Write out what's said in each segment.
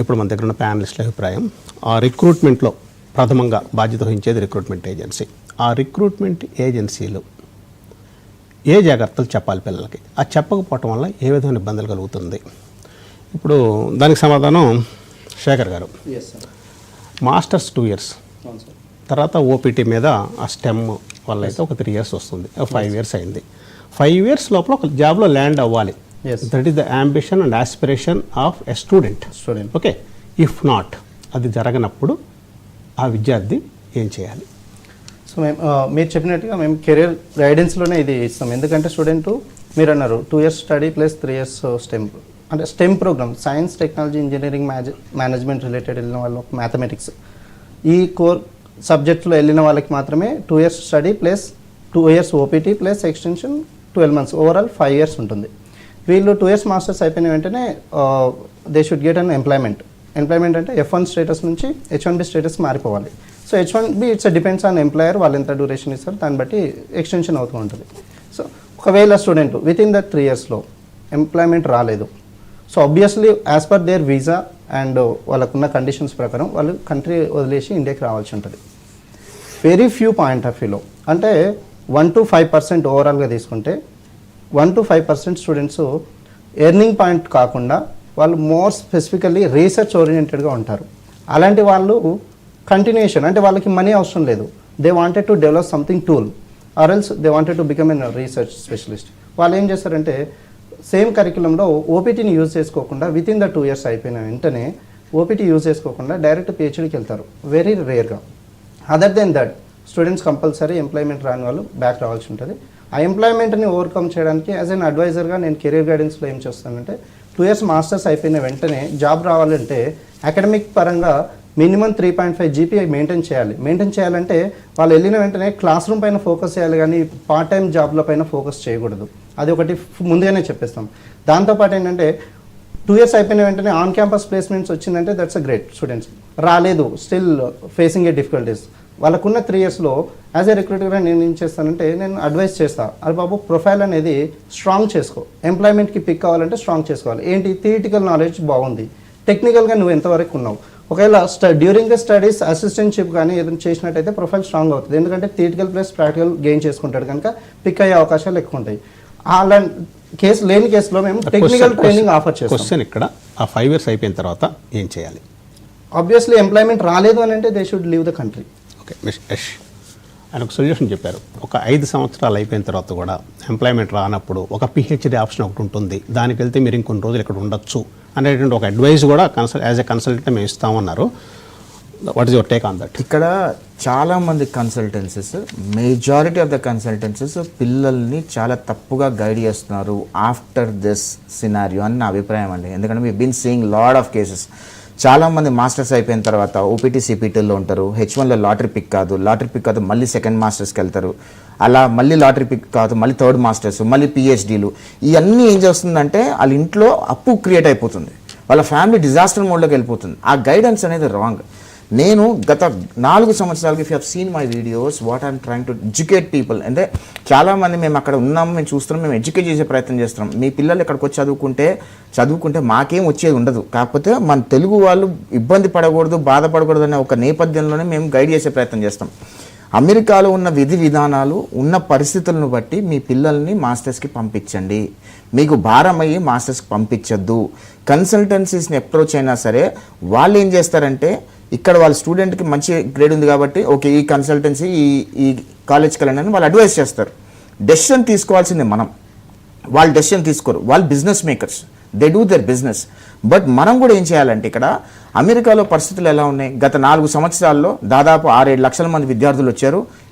ఇప్పుడు మన దగ్గర ఉన్న ప్యానలిస్టుల అభిప్రాయం, ఆ రిక్రూట్మెంట్లో ప్రథమంగా బాధ్యత వహించేది రిక్రూట్మెంట్ ఏజెన్సీ. ఆ రిక్రూట్మెంట్ ఏజెన్సీలు ఏ జాగ్రత్తలు చెప్పాలి పిల్లలకి, అది చెప్పకపోవటం వల్ల ఏ విధమైన ఇబ్బందులు కలుగుతుంది? ఇప్పుడు దానికి సమాధానం శేఖర్ గారు. మాస్టర్స్ 2 years, తర్వాత ఓపీటీ మీద ఆ స్టెమ్ వల్ల అయితే ఒక 3 years వస్తుంది, 5 years అయింది. 5 years లోపల ఒక జాబ్లో ల్యాండ్ అవ్వాలి. That is the ambition and aspiration of a student. Okay, if not, అది జరగనప్పుడు ఆ విద్యార్థి ఏం చేయాలి? సో మీరు చెప్పినట్టుగా మేము కెరీర్ గైడెన్స్లోనే ఇది ఇస్తాం. ఎందుకంటే స్టూడెంట్ మీరు అన్నారు 2 years study plus 3 years STEM, అంటే STEM program science, technology, engineering, management related వెళ్ళిన వాళ్ళు, మ్యాథమెటిక్స్, ఈ కోర్ సబ్జెక్ట్లో వెళ్ళిన వాళ్ళకి మాత్రమే 2 years study plus 2 years OPT plus extension 12 months, overall 5 years ఉంటుంది. వీళ్ళు 2 years మాస్టర్స్ అయిపోయిన వెంటనే they should get an employment అంటే F1 స్టేటస్ నుంచి H1B స్టేటస్కి మారిపోవాలి. So H1B it's depends on employer, వాళ్ళు ఎంత డ్యూరేషన్ ఇస్తారు దాన్ని బట్టి ఎక్స్టెన్షన్ అవుతూ ఉంటుంది. సో ఒకవేళ స్టూడెంట్ విత్ ఇన్ ద 3 yearsలో ఎంప్లాయ్మెంట్ రాలేదు, so obviously as per their visa and వాళ్ళకున్న కండిషన్స్ ప్రకారం వాళ్ళు కంట్రీ వదిలేసి ఇండియాకి రావాల్సి ఉంటుంది. వెరీ ఫ్యూ పాయింట్ ఆఫ్ వ్యూలో అంటే 1 to 5% ఓవరాల్గా తీసుకుంటే 1 to 5% స్టూడెంట్స్ ఎర్నింగ్ పాయింట్ కాకుండా వాళ్ళు మోర్ స్పెసిఫికల్లీ రీసెర్చ్ ఓరియంటెడ్గా ఉంటారు. అలాంటి వాళ్ళు కంటిన్యూషన్, అంటే వాళ్ళకి మనీ అవసరం లేదు, they wanted to develop something tool or else they wanted to become an research specialist. వాళ్ళు ఏం చేస్తారంటే సేమ్ కరికులంలో ఓపీటీని యూజ్ చేసుకోకుండా విత్ ఇన్ ద 2 years అయిపోయిన వెంటనే ఓపీటీ యూజ్ చేసుకోకుండా డైరెక్ట్ పిహెచ్డీకి వెళ్తారు, వెరీ రేర్గా. Other than that students compulsory employment రాని వాళ్ళు బ్యాక్ రావాల్సి ఉంటుంది. ఆ ఎంప్లాయ్మెంట్ని ఓవర్కమ్ చేయడానికి యాజ్ అన్ అడ్వైజర్గా నేను కెరీర్ గైడెన్స్లో ఏం చేస్తానంటే 2 years మాస్టర్స్ అయిపోయిన వెంటనే జాబ్ రావాలంటే అకాడమిక్ పరంగా మినిమం 3.5 GPA మెయింటైన్ చేయాలంటే వాళ్ళు వెళ్ళిన వెంటనే క్లాస్ రూమ్ పైన ఫోకస్ చేయాలి, కానీ పార్ట్ టైం జాబ్ల పైన ఫోకస్ చేయకూడదు. అది ఒకటి ముందుగానే చెప్పేస్తాం. దాంతోపాటు ఏంటంటే 2 years అయిపోయిన వెంటనే ఆన్ క్యాంపస్ ప్లేస్మెంట్స్ వచ్చిందంటే దట్స్ అ గ్రేట్. స్టూడెంట్స్ రాలేదు, స్టిల్ ఫేసింగ్ ఏ డిఫికల్టీస్, వాళ్ళకున్న 3 yearsలో యాజ్ ఏ రిక్రూటర్గా నేను ఏం చేస్తానంటే నేను అడ్వైస్ చేస్తాను, అరే బాబు ప్రొఫైల్ అనేది స్ట్రాంగ్ చేసుకో, ఎంప్లాయ్మెంట్కి పిక్ కావాలంటే స్ట్రాంగ్ చేసుకోవాలి. ఏంటి, థియరిటికల్ నాలెడ్జ్ బాగుంది, టెక్నికల్గా నువ్వు ఎంతవరకు ఉన్నావు, ఒకవేళ డ్యూరింగ్ ద స్టడీస్ అసిస్టెంట్షిప్ కానీ ఏదైనా చేసినట్టయితే ప్రొఫైల్ స్ట్రాంగ్ అవుతుంది. ఎందుకంటే థియరిటికల్ ప్లస్ ప్రాక్టికల్ గెయిన్ చేసుకుంటాడు కనుక పిక్ అయ్యే అవకాశాలు ఎక్కువ ఉంటాయి. అలా లేని కేసులో మేము టెక్నికల్ ట్రైనింగ్ ఆఫర్ చేస్తాం. క్వశ్చన్ ఇక్కడ, ఆ 5 years అయిపోయిన తర్వాత ఏం చేయాలి? ఆబ్వియస్లీ ఎంప్లాయ్మెంట్ రాలేదు అని అంటే they should leave the country. Okay, Yash ఆయన ఒక సొల్యూషన్ చెప్పారు. ఒక 5 సంవత్సరాలు అయిపోయిన తర్వాత కూడా ఎంప్లాయ్మెంట్ రానప్పుడు ఒక పిహెచ్డీ ఆప్షన్ ఒకటి ఉంటుంది, దానికి వెళ్తే మీరు ఇంకొన్ని రోజులు ఇక్కడ ఉండొచ్చు అనేటువంటి ఒక అడ్వైస్ కూడా యాజ్ ఎ కన్సల్టెంట్ మేము ఇస్తామన్నారు. What is your take on that? ఇక్కడ చాలామంది consultancies, majority of the consultancies పిల్లల్ని చాలా తప్పుగా గైడ్ చేస్తున్నారు ఆఫ్టర్ దిస్ సినారియో అని నా అభిప్రాయం అండి. ఎందుకంటే we been seeing lot of cases. చాలామంది మాస్టర్స్ అయిపోయిన తర్వాత ఓపీటీ సిపిటీల్లో ఉంటారు, H1లో లాటరీ పిక్ కాదు మళ్ళీ సెకండ్ మాస్టర్స్కి వెళ్తారు, అలా మళ్ళీ లాటరీ పిక్ కాదు మళ్ళీ థర్డ్ మాస్టర్స్, మళ్ళీ PhDలు. ఇవన్నీ ఏం చేస్తుందంటే వాళ్ళ ఇంట్లో అప్పు క్రియేట్ అయిపోతుంది, వాళ్ళ ఫ్యామిలీ డిజాస్టర్ మోడ్లోకి వెళ్ళిపోతుంది. ఆ గైడెన్స్ అనేది రాంగ్. నేను గత 4 సంవత్సరాలకి if you have seen my videos what I'm trying to educate people, అంటే చాలామంది మేము అక్కడ ఉన్నాము, మేము చూస్తున్నాం, మేము ఎడ్యుకేట్ చేసే ప్రయత్నం చేస్తున్నాం. మీ పిల్లలు ఇక్కడికి వచ్చి చదువుకుంటే మాకేం వచ్చేది ఉండదు, కాకపోతే మన తెలుగు వాళ్ళు ఇబ్బంది పడకూడదు, బాధపడకూడదు అనే ఒక నేపథ్యంలోనే మేము గైడ్ చేసే ప్రయత్నం చేస్తాం. అమెరికాలో ఉన్న విధి విధానాలు, ఉన్న పరిస్థితులను బట్టి మీ పిల్లల్ని మాస్టర్స్కి పంపించండి, మీకు భారం అయ్యి మాస్టర్స్కి పంపించద్దు. కన్సల్టెన్సీస్ని అప్రోచ్ అయినా సరే వాళ్ళు ఏం చేస్తారంటే ఇక్కడ వాళ్ళ స్టూడెంట్కి మంచి గ్రేడ్ ఉంది కాబట్టి ఓకే ఈ కన్సల్టెన్సీ ఈ కాలేజ్కి వెళ్ళండి అని వాళ్ళు అడ్వైస్ చేస్తారు. డెసిషన్ తీసుకోవాల్సిందే మనం, వాళ్ళు డెసిషన్ తీసుకోరు, వాళ్ళు business makers, they do their business. But మనం కూడా ఏం చేయాలంటే ఇక్కడ అమెరికాలో పరిస్థితులు ఎలా ఉన్నాయి, గత 4 సంవత్సరాల్లో దాదాపు 6-7 లక్షల మంది విద్యార్థులు వచ్చారు,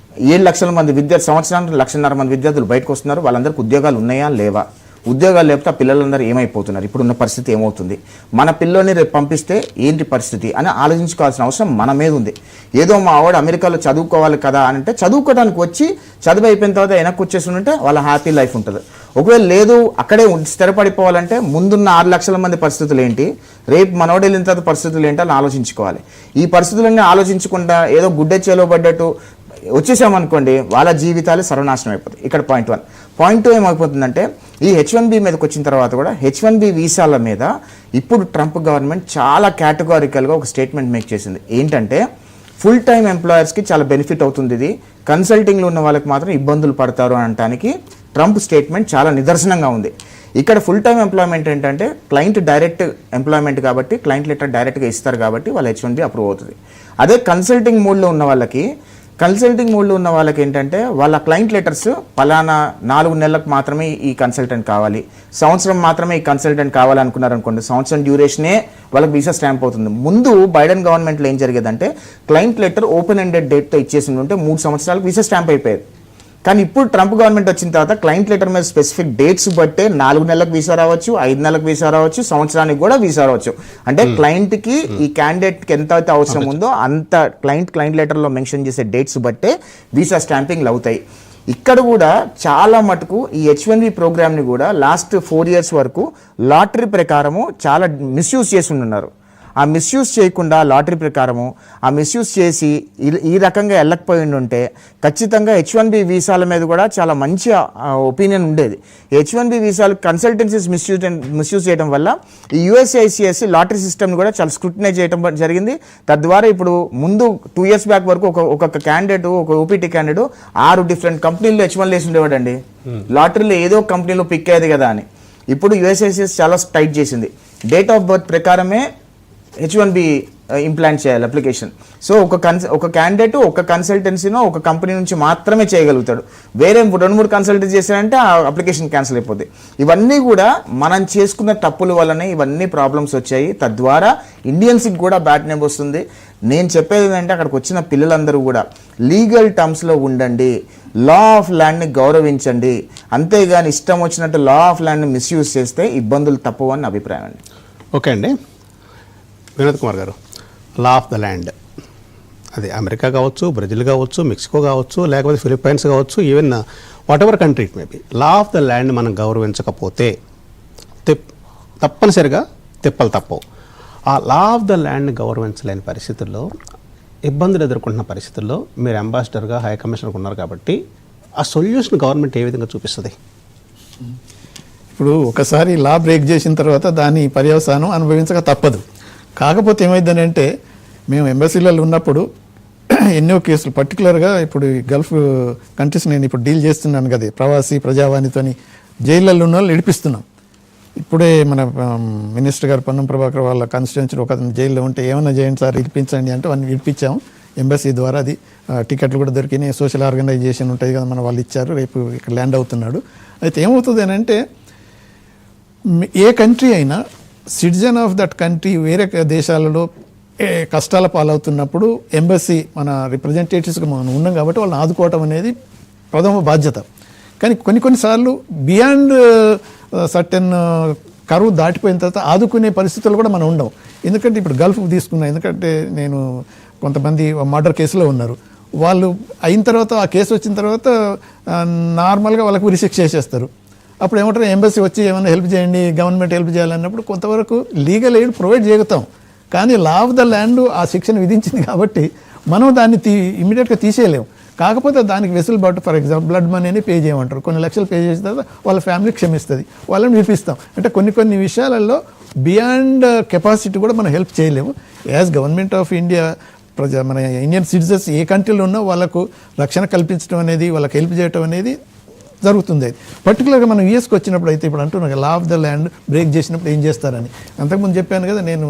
7 లక్షల మంది సంవత్సరానికి 1.5 మంది విద్యార్థులు బయటకు వస్తున్నారు. వాళ్ళందరికీ ఉద్యోగాలు ఉన్నాయా లేవా? ఉద్యోగాలు లేకపోతే ఆ పిల్లలందరూ ఏమైపోతున్నారు, ఇప్పుడున్న పరిస్థితి ఏమవుతుంది, మన పిల్లని రేపు పంపిస్తే ఏంటి పరిస్థితి అని ఆలోచించుకోవాల్సిన అవసరం మన మీద ఉంది. ఏదో మా ఆవిడ అమెరికాలో చదువుకోవాలి కదా అని అంటే చదువుకోవడానికి వచ్చి చదువు అయిపోయిన తర్వాత వెనక్కి వచ్చేసి ఉంటే వాళ్ళ హ్యాపీ లైఫ్ ఉంటుంది. ఒకవేళ లేదు అక్కడే స్థిరపడిపోవాలంటే ముందున్న 6 లక్షల మంది పరిస్థితులు ఏంటి, రేపు మనోడు వెళ్ళిన తర్వాత పరిస్థితులు ఏంటి అని ఆలోచించుకోవాలి. ఈ పరిస్థితులన్నీ ఆలోచించకుండా ఏదో గుడ్డె చేలో పడ్డట్టు వచ్చేసామనుకోండి వాళ్ళ జీవితాలు సర్వనాశనం అయిపోతాయి. ఇక్కడ పాయింట్ 1. పాయింట్ 2 ఏమైపోతుందంటే ఈ H1B మీదకి వచ్చిన తర్వాత కూడా H1B వీసాల మీద ఇప్పుడు ట్రంప్ గవర్నమెంట్ చాలా కేటగారికల్గా ఒక స్టేట్మెంట్ మేక్ చేసింది. ఏంటంటే ఫుల్ టైమ్ ఎంప్లాయర్స్కి చాలా బెనిఫిట్ అవుతుంది, ఇది కన్సల్టింగ్లో ఉన్న వాళ్ళకి మాత్రం ఇబ్బందులు పడతారు అనడానికి ట్రంప్ స్టేట్మెంట్ చాలా నిదర్శనంగా ఉంది. ఇక్కడ ఫుల్ టైమ్ ఎంప్లాయ్మెంట్ ఏంటంటే క్లయింట్ డైరెక్ట్ ఎంప్లాయ్మెంట్ కాబట్టి క్లయింట్ లెటర్ డైరెక్ట్గా ఇస్తారు కాబట్టి వాళ్ళ H1B అప్రూవ్ అవుతుంది. అదే కన్సల్టింగ్ మోడ్లో ఉన్న వాళ్ళకి ఏంటంటే వాళ్ళ క్లయింట్ లెటర్స్ పలానా 4 నెలలకు మాత్రమే ఈ కన్సల్టెంట్ కావాలి, సంవత్సరం మాత్రమే ఈ కన్సల్టెంట్ కావాలనుకున్నారనుకోండి, సంవత్సరం డ్యూరేషనే వాళ్ళకి వీసా స్టాంప్ అవుతుంది. ముందు బైడెన్ గవర్నమెంట్లో ఏం జరిగేదంటే క్లయింట్ లెటర్ ఓపెన్ ఎండెడ్ డేట్తో ఇచ్చేసి ఉంటే 3 సంవత్సరాలకు వీసా స్టాంప్ అయిపోయేది. కానీ ఇప్పుడు ట్రంప్ గవర్నమెంట్ వచ్చిన తర్వాత క్లయింట్ లెటర్ మీద స్పెసిఫిక్ డేట్స్ బట్టే 4 నెలలకు వీసా రావచ్చు, 5 నెలలకు వీసా రావచ్చు, సంవత్సరానికి కూడా వీసా రావచ్చు. అంటే క్లయింట్కి ఈ క్యాండిడేట్కి ఎంత అయితే అవసరం ఉందో అంత క్లయింట్ లెటర్లో మెన్షన్ చేసే డేట్స్ బట్టే వీసా స్టాంపింగ్లు అవుతాయి. ఇక్కడ కూడా చాలా మటుకు ఈ H1B ప్రోగ్రామ్ని కూడా లాస్ట్ 4 years వరకు లాటరీ ప్రకారము చాలా మిస్యూజ్ చేసి ఉన్నారు. ఆ మిస్యూజ్ చేయకుండా లాటరీ ప్రకారము ఆ మిస్యూజ్ చేసి ఈ రకంగా వెళ్ళకపోయి ఉంటే ఖచ్చితంగా H1B వీసాల మీద కూడా చాలా మంచి ఒపీనియన్ ఉండేది. H1B వీసాలు కన్సల్టెన్సీస్ మిస్యూజ్ చేయడం వల్ల ఈ USCIS లాటరీ సిస్టమ్ని కూడా చాలా స్క్రూటినైజ్ చేయడం జరిగింది. తద్వారా ఇప్పుడు ముందు 2 years బ్యాక్ వరకు ఒక్కొక్క క్యాండిడేట్, ఒక OPT క్యాండిడేట్ 6 డిఫరెంట్ కంపెనీల్లో H1 లేసి ఉండేవాడండి. లాటరీలో ఏదో కంపెనీలో పిక్ అయ్యేది కదా అని. ఇప్పుడు USCIS చాలా టైట్ చేసింది. డేట్ ఆఫ్ బర్త్ ప్రకారమే H1B ఇంప్లాంట్ చేయాలి అప్లికేషన్. సో ఒక క్యాండిడేట్ ఒక కన్సల్టెన్సీనో ఒక కంపెనీ నుంచి మాత్రమే చేయగలుగుతాడు. వేరే 2-3 కన్సల్టెన్సీ చేశారంటే ఆ అప్లికేషన్ క్యాన్సిల్ అయిపోద్ది. ఇవన్నీ కూడా మనం చేసుకున్న తప్పుల వల్లనే ఇవన్నీ ప్రాబ్లమ్స్ వచ్చాయి. తద్వారా ఇండియన్స్కి కూడా బ్యాడ్ నేమ్ వస్తుంది. నేను చెప్పేది ఏంటంటే అక్కడికి వచ్చిన పిల్లలందరూ కూడా లీగల్ టర్మ్స్లో ఉండండి, లా ఆఫ్ ల్యాండ్ని గౌరవించండి, అంతేగాని ఇష్టం వచ్చినట్టు లా ఆఫ్ ల్యాండ్ని మిస్యూజ్ చేస్తే ఇబ్బందులు తప్పవు అని అభిప్రాయం అండి. ఓకే అండి, వినోద్ కుమార్ గారు, లా ఆఫ్ ద ల్యాండ్ అది అమెరికా కావచ్చు, బ్రెజిల్ కావచ్చు, మెక్సికో కావచ్చు, లేకపోతే ఫిలిప్పైన్స్ కావచ్చు, even what ever country it maybe, law of the land మనం గౌరవించకపోతే తప్పనిసరిగా తిప్పలు తప్పవు. ఆ లా ఆఫ్ ద ల్యాండ్ని గౌరవించలేని పరిస్థితుల్లో, ఇబ్బందులు ఎదుర్కొంటున్న పరిస్థితుల్లో మీరు అంబాసిడర్గా హై కమిషనర్గా ఉన్నారు కాబట్టి ఆ సొల్యూషన్ గవర్నమెంట్ ఏ విధంగా చూపిస్తుంది? ఇప్పుడు ఒకసారి లా బ్రేక్ చేసిన తర్వాత దాని పర్యవసానం అనుభవించక తప్పదు. కాకపోతే ఏమైందనంటే మేము ఎంబసీలలో ఉన్నప్పుడు ఎన్నో కేసులు, పర్టికులర్గా ఇప్పుడు ఈ గల్ఫ్ కంట్రీస్ నేను ఇప్పుడు డీల్ చేస్తున్నాను కదా, ప్రవాసీ ప్రజావాణితోని జైళ్ళల్లో ఉన్న వాళ్ళు విడిపిస్తున్నాం. ఇప్పుడే మన మినిస్టర్ గారు పొన్నం ప్రభాకర్ వాళ్ళ కాన్స్టిట్యున్సీ ఒక జైల్లో ఉంటే ఏమన్నా చేయండి సార్ విడిపించండి అంటే వాడిని విడిపించాము ఎంబసీ ద్వారా. అది టికెట్లు కూడా దొరికినాయి, సోషల్ ఆర్గనైజేషన్ ఉంటుంది కదా మన వాళ్ళు ఇచ్చారు, రేపు ఇక్కడ ల్యాండ్ అవుతున్నాడు. అయితే ఏమవుతుంది అని అంటే ఏ కంట్రీ అయినా సిటిజన్ ఆఫ్ దట్ కంట్రీ వేరే దేశాలలో కష్టాల పాలవుతున్నప్పుడు ఎంబసీ మన రిప్రజెంటేటివ్స్గా మనం ఉన్నాం కాబట్టి వాళ్ళని ఆదుకోవటం అనేది ప్రథమ బాధ్యత. కానీ కొన్నిసార్లు బియాండ్ సర్టెన్ కరువు దాటిపోయిన తర్వాత ఆదుకునే పరిస్థితులు కూడా మనం ఉండవు. ఎందుకంటే ఇప్పుడు గల్ఫ్ తీసుకున్నాం, ఎందుకంటే నేను కొంతమంది మర్డర్ కేసులో ఉన్నారు, వాళ్ళు అయిన తర్వాత ఆ కేసు వచ్చిన తర్వాత నార్మల్గా వాళ్ళకు ఉరిశిక్ష చేసేస్తారు. అప్పుడు ఏమంటారు, ఎంబసీ వచ్చి ఏమైనా హెల్ప్ చేయండి, గవర్నమెంట్ హెల్ప్ చేయాలన్నప్పుడు కొంతవరకు లీగల్ ఎయిడ్ ప్రొవైడ్ చేయగలుగుతాం. కానీ లా ఆఫ్ ద ల్యాండ్ ఆ శిక్షను విధించింది కాబట్టి మనం దాన్ని ఇమీడియట్గా తీసేయలేము. కాకపోతే దానికి వెసులుబాటు, ఫర్ ఎగ్జాంపుల్ బ్లడ్ మనీ అని పే చేయమంటారు, కొన్ని లక్షలు పే చేసిన తర్వాత వాళ్ళ ఫ్యామిలీ క్షమిస్తుంది, వాళ్ళని విడిపిస్తాం. అంటే కొన్ని విషయాలలో బియాండ్ కెపాసిటీ కూడా మనం హెల్ప్ చేయలేము. యాజ్ గవర్నమెంట్ ఆఫ్ ఇండియా మన ఇండియన్ సిటిజన్స్ ఏ కంట్రీలో ఉన్నా వాళ్ళకు రక్షణ కల్పించడం అనేది, వాళ్ళకి హెల్ప్ చేయడం అనేది జరుగుతుంది. పర్టికులర్గా మనం యూఎస్కి వచ్చినప్పుడు అయితే ఇప్పుడు అంటున్నాను law of the land break చేసినప్పుడు ఏం చేస్తారని. అంతకుముందు చెప్పాను కదా, నేను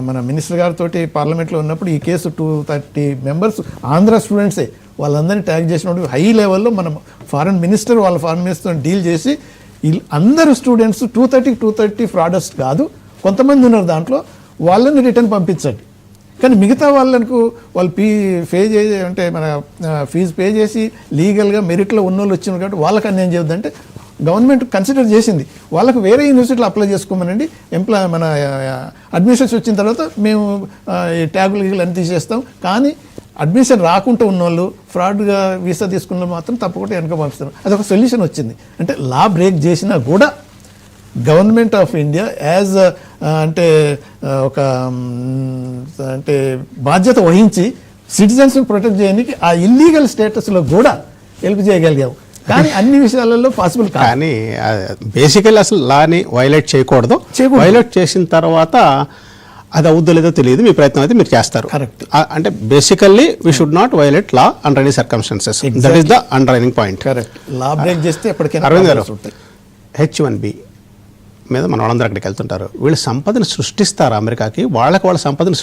మన మినిస్టర్ గారితో పార్లమెంట్లో ఉన్నప్పుడు ఈ కేసు 230 మెంబర్స్ ఆంధ్ర స్టూడెంట్సే, వాళ్ళందరినీ ట్యాగ్ చేసినప్పుడు హై లెవెల్లో మనం ఫారెన్ మినిస్టర్ డీల్ చేసి అందరు స్టూడెంట్స్ 230 ఫ్రాడర్స్ కాదు, కొంతమంది ఉన్నారు దాంట్లో, వాళ్ళని రిటర్న్ పంపించండి. కానీ మిగతా వాళ్ళకు వాళ్ళు అంటే మన ఫీజు పే చేసి లీగల్గా మెరిట్లో ఉన్న వాళ్ళు వచ్చినారు కాబట్టి వాళ్ళకి అన్యాయం చేయొద్దంటే గవర్నమెంట్ కన్సిడర్ చేసింది. వాళ్ళకు వేరే యూనివర్సిటీలో అప్లై చేసుకోమనండి, మన అడ్మిషన్స్ వచ్చిన తర్వాత మేము ట్యాగులు గీగులు అన్ని తీసేస్తాం. కానీ అడ్మిషన్ రాకుండా ఉన్నోళ్ళు, ఫ్రాడ్గా వీసా తీసుకున్న మాత్రం తప్పకుండా వెనక పంపిస్తారు. అదొక సొల్యూషన్ వచ్చింది. అంటే లా బ్రేక్ చేసినా కూడా గవర్నమెంట్ ఆఫ్ ఇండియా యాజ్ అంటే బాధ్యత వహించి సిటిజన్స్ ప్రొటెక్ట్ చేయడానికి ఆ ఇల్లీగల్ స్టేటస్లో కూడా హెల్ప్ చేయగలిగావు. కానీ అన్ని విషయాలలో పాసిబుల్ కాదు. కానీ బేసికల్లీ అసలు లాని వైలేట్ చేయకూడదు. వైలేట్ చేసిన తర్వాత అది అవుద్దో లేదో తెలియదు, మీ ప్రయత్నం అయితే మీరు చేస్తారు. Correct. అంటే basically we should not violate law under any circumstances. That is the underlining point. Correct. Law break చేస్తే ఎప్పటికైనా అరవింద్ గారు, problems ఉంటాయి. H1B మీద మన వాళ్ళందరూ అక్కడికి వెళ్తుంటారు. వీళ్ళు సంపదను సృష్టిస్తారు అమెరికాకి, వాళ్ళ సంపదను